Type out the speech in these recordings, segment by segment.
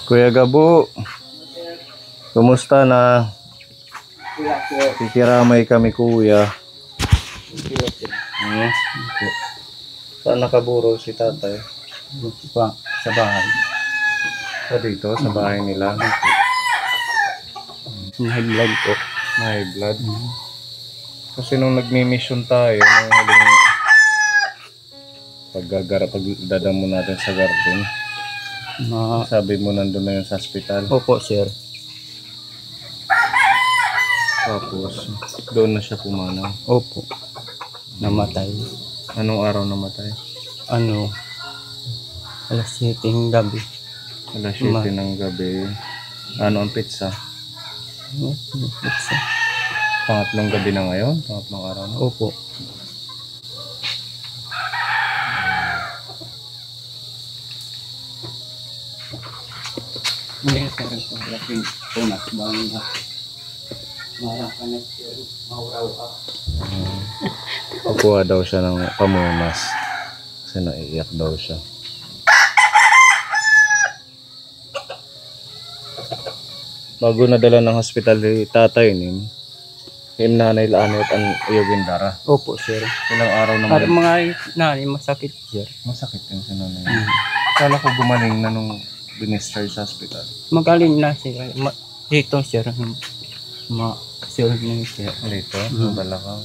Kuya Gabo, kumusta na? Kikiramay kami kuya. Saan nakaburo si tatay? Sa bahay. Dito, sa bahay nila. May blood po. May blood. Kasi nung nagmi-mission tayo, nung huling pagdadamo natin sa garden, sabi mo nandun na yun sa hospital. Opo, sir. Tapos, doon na siya pumanaw. Opo. Namatay. Anong araw namatay? Alas 7 ng gabi. Alas 7 ng gabi. Ano ang pizza? Pizza. Pangatlong gabi na ngayon? Pangatlong araw na? Opo. Hindi ka rin sa laking punas bang marakanat yun, mauraw ako. Kukuha daw siya ng pamunas. Kasi naiiyak daw siya. Bago nadala ng hospital tatay ni nanay Laanit ang iyogin dara. Opo, sir. Ilang araw naman. Para mga nanay masakit, sir. Masakit yung si nanay. Kala ko gumaling na nung binischarge sa hospital. Magaling na, sir. Dito, sir. Sir na, sir. Dito? Balakang.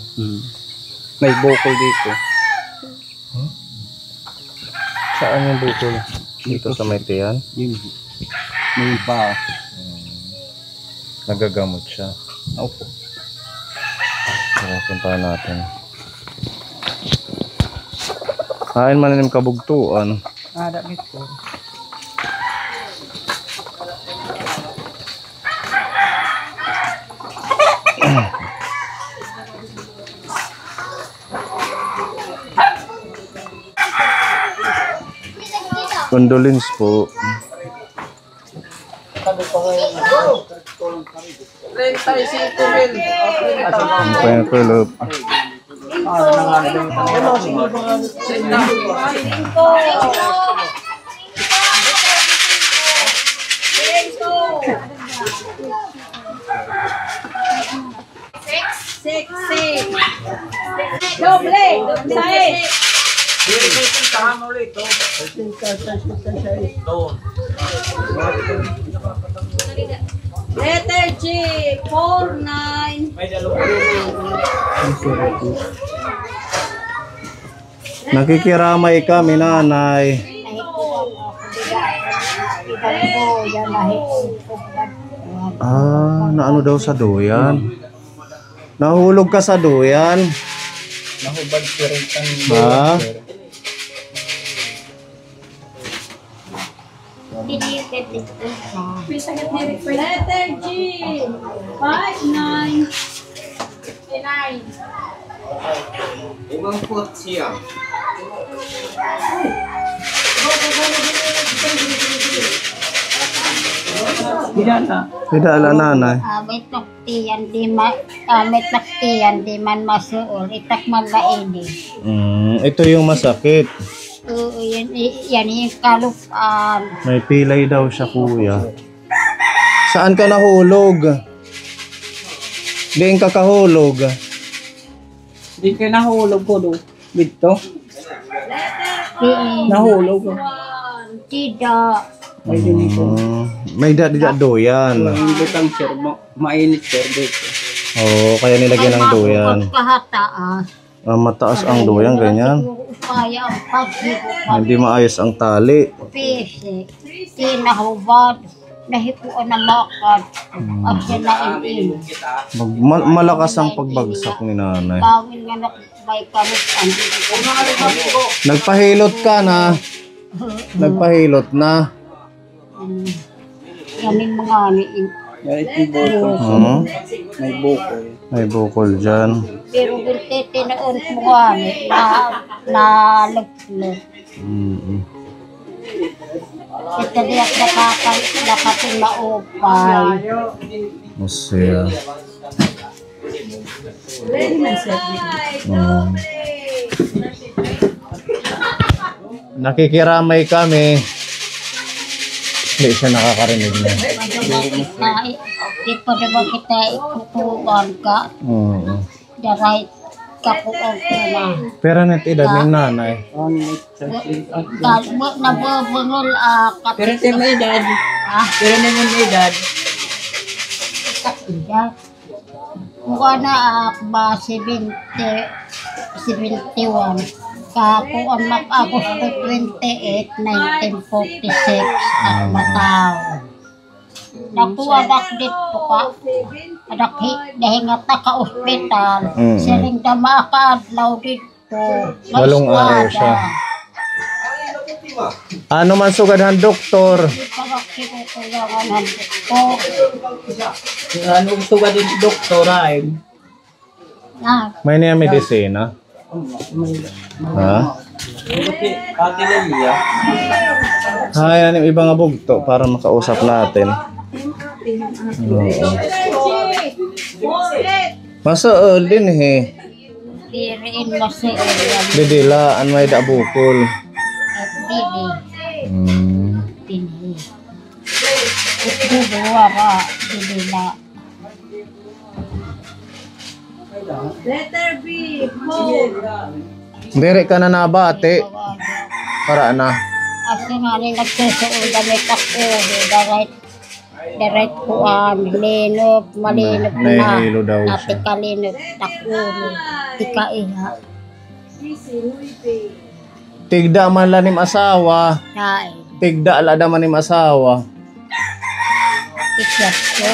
May bukol dito. Saan yung bukol? Dito sa may tiyan? Yun. May pa. Nagagamot siya. Opo. Tara, puntahan natin. Kain mananim kabugtuan. Damit po. Condolence po. 35,000. Ang pangkulop. Six. Doble. Size. Letter G, 49. Nakikiramay kami, nanay. Naano daw sa duyan? Nahulog ka sa duyan? Nahubad sir ang Ha? Letter G, 59. Ibang foot siya. Tidak ala nanay. May taktiyan di man masuol itak magaini. Ito yung masakit. Yan yung kalupan. May pilay daw siya kuya. Saan ka nahulog? Diin ka kahulog. Di ka nahulog ko do. Dito. Nahulog. Tidak. May dinito. May doyan. Hindi kang sir. Mainit sir dito. Oo, kaya nilagyan ng doyan. Kahataas. Mataas ang doyan, ganyan. Kaya ang paghipo. Hindi maayos ang tali. Pisi. Tinahubad. Nahipuan na makad. At siya nainin. Malakas ang pagbagsak ni nanay. Bawin nga nakbay kalupan. Nagpahilot ka na. Nagpahilot na. Kaming mga niin. Yan itong bukol. May bukol. May bukol dyan. Pero gultete na ulit mo kami na ito diyak nakating maupay. Masaya. Nakikiramay kami. Hindi siya nakakarinig na. Ito naman kita ikutuan ka. Oo. Daray kapuan ko na. Pero net edad ng nanay. Nabubungol Pero tayo may edad. Pero naman may edad. Mukha na ba 71. Kakuan mag-Agosto 28, 1946 at mataw. Nakuha dak dito ka. Adak dahingat na ka-ospital. Siling dama ka adlaw dito. Walong araw siya. Ano man sugadhan, doktor? Pagkakikukulangan dito. Ano gusto ka din doktor ay? May niya medisina? Ha? Ate Lelia. Yan yung ibang bugto para makausap natin. Oo. Masuol din Diriin mo si Elian. Didilaan may dabukol. At dili. Dili. Ito dua ka. Dili na. Letter B. Four. Diri ka na nabati. Para na. Asa nga rin nagsusuol damit ako. Direct ko linop. Malinop na. Nahihilo daw siya. Ati kalinop. Takulo. Tika iha. Tigda man lanim asawa. Dahil. Tigda alada man nim asawa. Ikyat ko.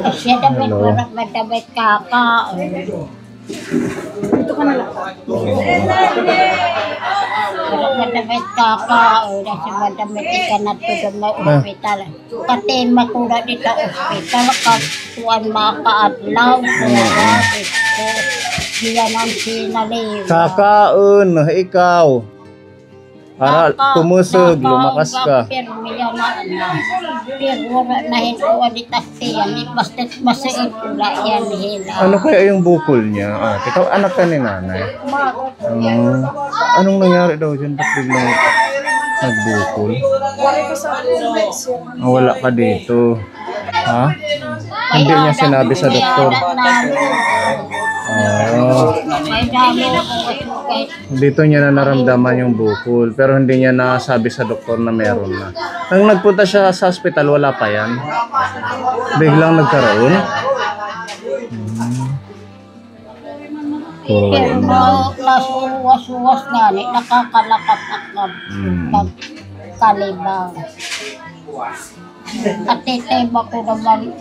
Siya damit ko nagmadamit kaka. Ito ka na lang. Nagmadamit kaka. Nasa madamit ka na ito na ospital. Pati makura dito ospital. Katuan makaadlaw. Siya nang sinaliw. Kakaon, ikaw. Para kumusog, lumakas ka. Pero wala na hinuwa di taktiyan. Basta't masuot ula yan hila. Ano kaya yung bukol niya? Ikaw anak ka ni nanay. Anong nangyari daw dyan? Ba't biglang nagbukol? Wala ka dito. Ha? Hindi niya sinabi sa doktor. May dalo ko kahit Dito niya na naramdaman yung bukol. Pero hindi niya nasabi sa doktor na meron na. Nang nagpunta siya sa hospital, wala pa yan. Biglang nagkaroon. pero nasuwas-suwas nga ni nakakalakat akab kalibang. At titema ko naman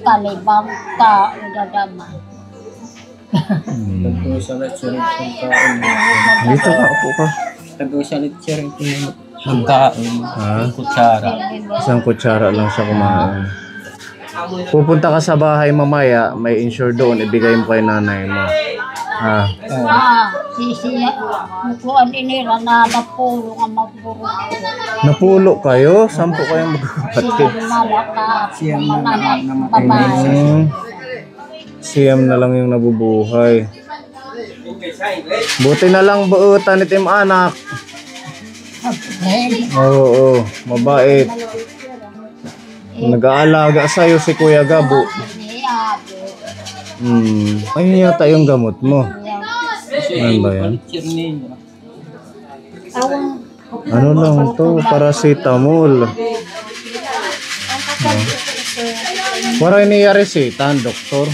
kalibang ka udadama. Nag-usalit siya rin pagkain. Dito ka, upo ka. Nag-usalit siya rin pagkain. Kutsara. Isang kutsara lang siya kumain. Pupunta ka sa bahay mamaya, may insure doon, ibigay mo kay nanay mo. Sisiya, mukuan inira na napulo nga magburo. Napulo kayo? 10 kayong magkakapatid. Siyang malaka, babae. Siyam na lang yung nabubuhay. Buti na lang buutan itim anak. Oo, mabait. Nag-aalaga sa'yo si Kuya Gabo. Ayun yata yung gamot mo. Ano ba yan? Ano lang to? Paracetamol. Wala niya resita ang doktor.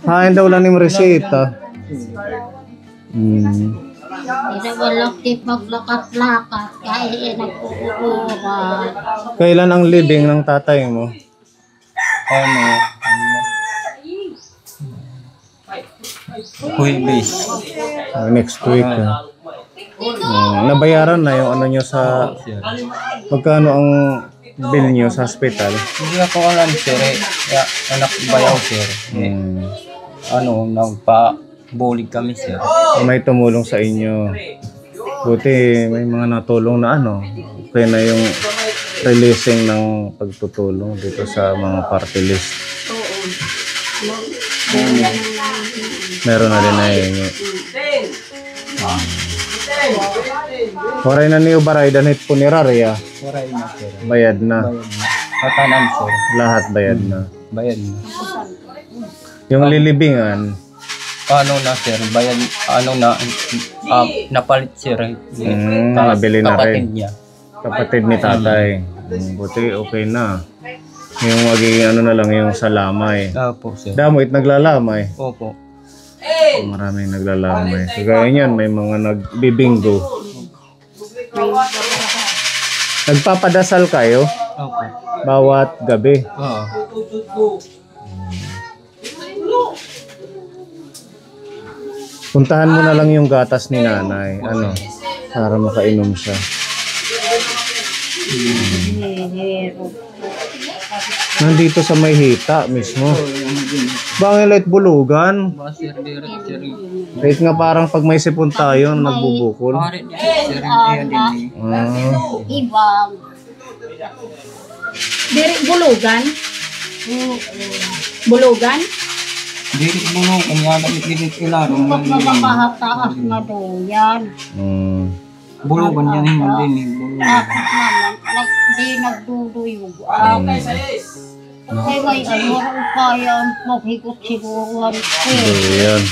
Hain daw lang yung resita. Hindi walang tipag-lakat-lakat kaya nag-uura. Kailan ang libing ng tatay mo? Huibis. Next week. Nabayaran na yung ano nyo sa... Magkano ang bill nyo sa hospital? Hindi ako alam, sir. Kaya anak bayaw, sir. Nagpa-bulig kami, sir. May tumulong sa inyo. Buti may mga natulong na ano. Kaya na yung releasing ng pagtutulong dito sa mga party list. Meron na rin na yun. Waray na niyo baray danit punerarya. Waray na, sir. Bayad na. Bayad na. Katanan, sir. Lahat bayad na. Bayad na. Yung lilibingan, Ano na, sir? Bayad, ano na, napalit, sir. nabili na Kapatid rin. niya. Kapatid ni tatay. Buti okay na. Yung magiging ano na lang yung sa lamay. Opo, sir. Damo't naglalamay. Opo. Maraming naglalamay. Kagaya niyan, may mga nagbibingo. Nagpapadasal kayo Opo. bawat gabi. Oo. Puntahan mo na lang yung gatas ni nanay. Ano? Para makainom siya. Nandito sa may hita mismo. Bangin light bulugan. Sir, direct, sir. Kahit nga parang pag may sipon tayo, nagbubukol. Pare, sir, ayan din. Ibang. Diri bulugan. Bulugan? Direct mo nung kanya damit direct ilaro. Pag nagpapahataas na doon, Bulugan yan, hindi din. Bulugan. Ako naman, di nagduduyog. Kaya ngayon, walang kaya maghigot siguro. Ayan.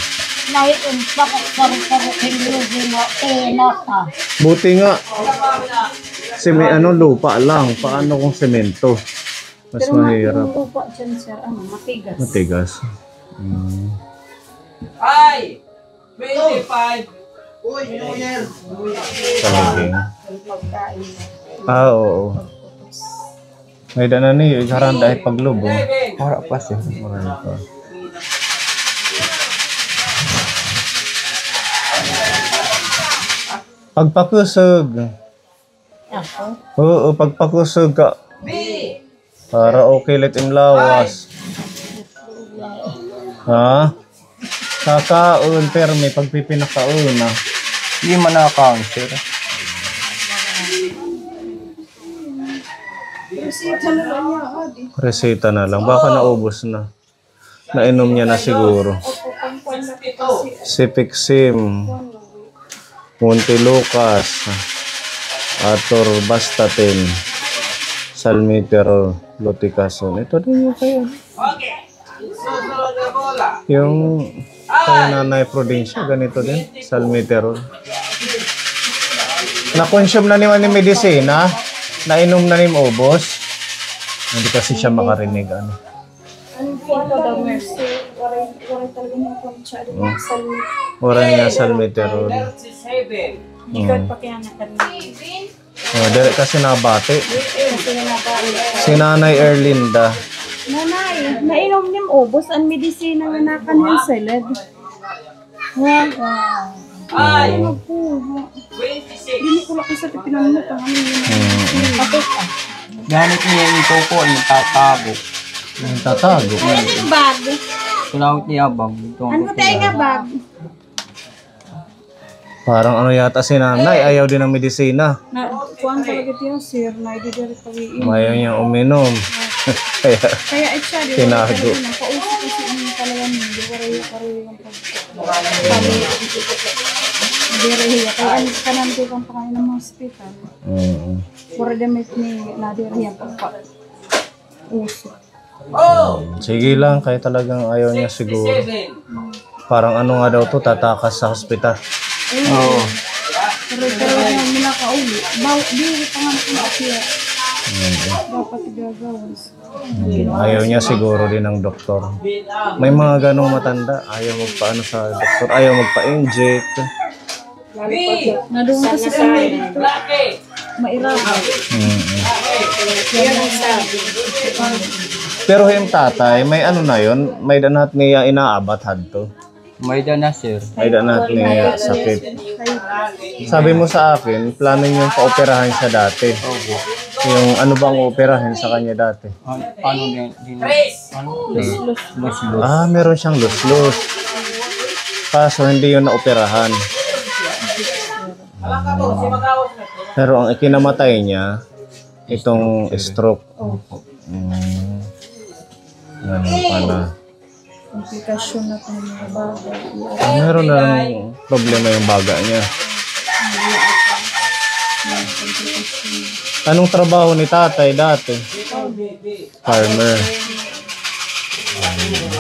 Ngayon, bakit paru-parukin yung tinata? Buti nga. Lupa lang. Paano kung semento? Mas mahirap. Upa dyan, sir. Matigas. Matigas. Ay! 25! Talaging. Oo. May dana ni ikaran dahil paglubo. Ora pa, sir. Marami pa. Pagpakusog. Ako? Oo, pagpakusog ka. Para okay let imlawas. Ha? Kakaon, pero may pagpipinakaon na. Hindi man na-account, sir. Reseta na lang. Baka naubos na. Nainom niya na siguro. Sipixim. Montelukas. Atorvastatin. Salmeterol. Luticason. Ito din yung kayo. Yung kay Nanay Prudencia, ganito din. Salmeterol. Na-consume na ni medisina. Nainom na ni ubos. Hindi kasi siya makarinig. Ano. Anong po daw, Mercy? Waray talaga niya kung siya. Wala niya salmeterol. Hindi ko pa kaya nakarinig. Kasi nabati. Kasi nabalik. Si Nanay Erlinda. Nanay, nainom niyang ubos ang medisina nga nakanyan salad. Ay! Ano po? 26! Hindi ko lang sa pinanunod ang ano yun. Kapit ah. Gamit niya yung toko, yung tatago. Yung tatago. Ano yung bag? Kulawit niya bag. Ano tayo nga bag? Parang ano yata si Nanay. Ayaw din ng medisina. Kuhaan talaga tiyo, sir. Naididiri pawiin. Ayaw niya uminom. Kaya Kaya ay siya, di ba? tinago. Nakausap kasi ano talaga niya. Di ba rin yung Dirihiya. Kaya ano kanan ko kang pakain ng mga hospital. Pura damit ni Nadirihiya pagka usap. Sige lang. Kaya talagang ayaw niya siguro. Parang ano nga daw to, tatakas sa hospital. Oo. Pero yung minakauli. Di pa nga po siya. Dapat gagawas. Ayaw niya siguro din ng doktor. May mga ganong matanda. Ayaw magpaano sa doktor. Ayaw magpa-inject. Nadoon kasi kami dito. Mairaga. Yan ang sabi. Pero yung tatay, may ano na yun? May danat niya inaabat hadto. May dana, sir. May danat niya sakit. Sabi mo sa akin, plano niyo pa-operahan siya dati. Opo. Yung ano bang operahan sa kanya dati? Ano din? Ano? Lus. Meron siyang luslus. Kaso hindi yun na-operahan. Pero ang ikinamatay niya, itong stroke. Ganun pala. Komplikasyon na kung mga bagay. Meron na lang problema yung baga niya. Anong trabaho ni tatay dati? Farmer.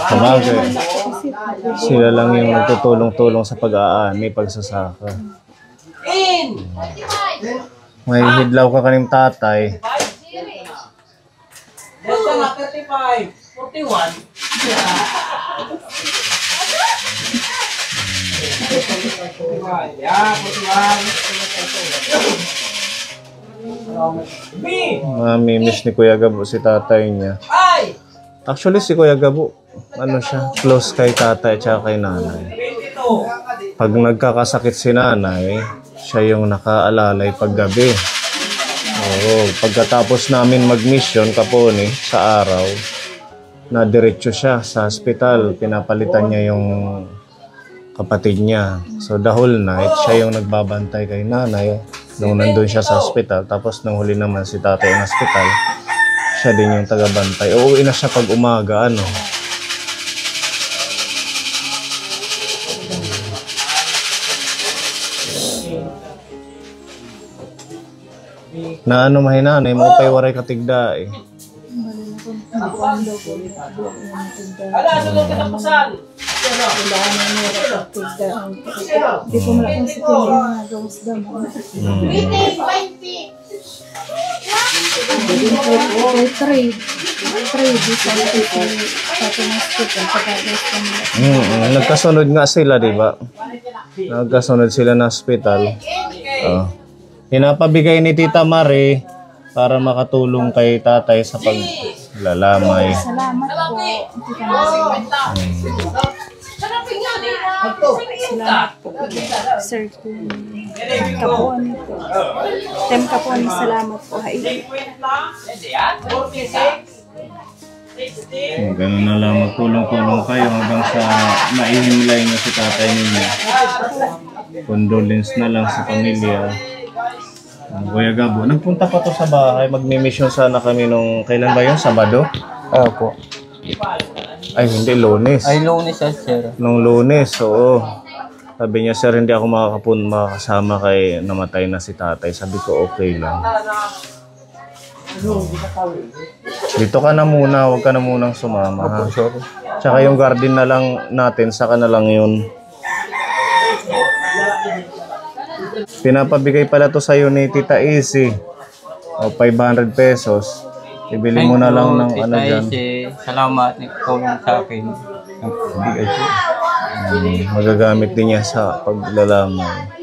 Sabagay. Sila lang yung nagtutulong-tulong sa pag-aani, pagsasaka. May hidlaw ka kaning tatay. Dito na 35, 41. Yeah, 41. B! Mamimiss ni Kuya Gabo si tatay niya. Ay! Actually, si Kuya Gabo, ano siya, close kay tatay at kay nanay. 22. Pag nagkakasakit si nanay, siya yung nakaalalay paggabi. Oo, pagkatapos namin mag-mission kaponi sa araw, na diretso siya sa hospital. Pinapalitan niya yung kapatid niya. So the whole night, siya yung nagbabantay kay nanay nung nandun siya sa hospital. Tapos nung huli naman si tatay ng hospital, siya din yung tagabantay. Uuwi na siya pag umaga, ano. Na ano mahinanay, mo pa'y waray katigda eh. Ala, sunod ka tapusan. Hindi ko malakang sa kanya yung nagawas damo. Trade. Sa hospital. Nagkasunod nga sila, di ba? Nagkasunod sila na hospital. Pinapabigay ni Tita Mari para makatulong kay tatay sa paglalamay. Salamat po. Salamat po. Sir, kapuan po. Tem kapuan, salamat po. Ganun na lang, magtulong-tulong kayo hanggang sa maihimlay na si tatay ninyo. Condolence na lang sa pamilya. Kuya Gabo, nagpunta pa to sa bahay. Magmi-mission sana kami nung, kailan ba yun? Sabado? Opo. Ay, hindi, Lunes. Ay, Lunes siya, sir. Nung Lunes, oo. Sabi niya, sir, hindi ako makakasama kay namatay na si tatay. Sabi ko, okay lang. Dito ka na muna, huwag ka na munang sumama. Ha? Tsaka yung garden na lang natin, saka na lang yun. Pinapabigay pala to sa'yo ni Tita Easy. O 500 pesos. Ibili mo na lang ng ano dyan. Salamat na tulong sa akin. Magagamit din niya sa paglalamay.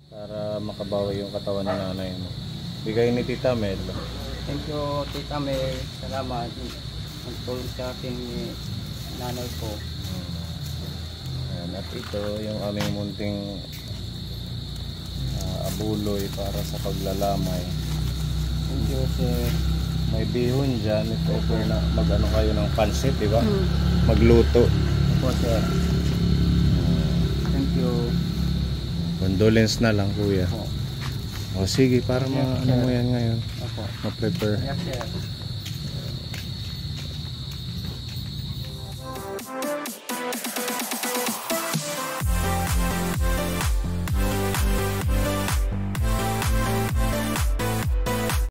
Para makabawi yung katawan ng nanay mo. Bigay ni Tita Mel. Thank you, Tita Mel. Salamat. Nagtulong sa akin ni nanay ko. Ayan, at ito yung aming munting abuloy para sa paglalamay. Thank you, sir. May bihon dyan. Ito offer na mag-ano kayo ng pansit, di ba? Magluto. Opo, sir. Thank you. Condolence na lang, kuya. Opo. O sige, para ano mo yan ngayon. Opo. Ma-prepare. Yes, sir.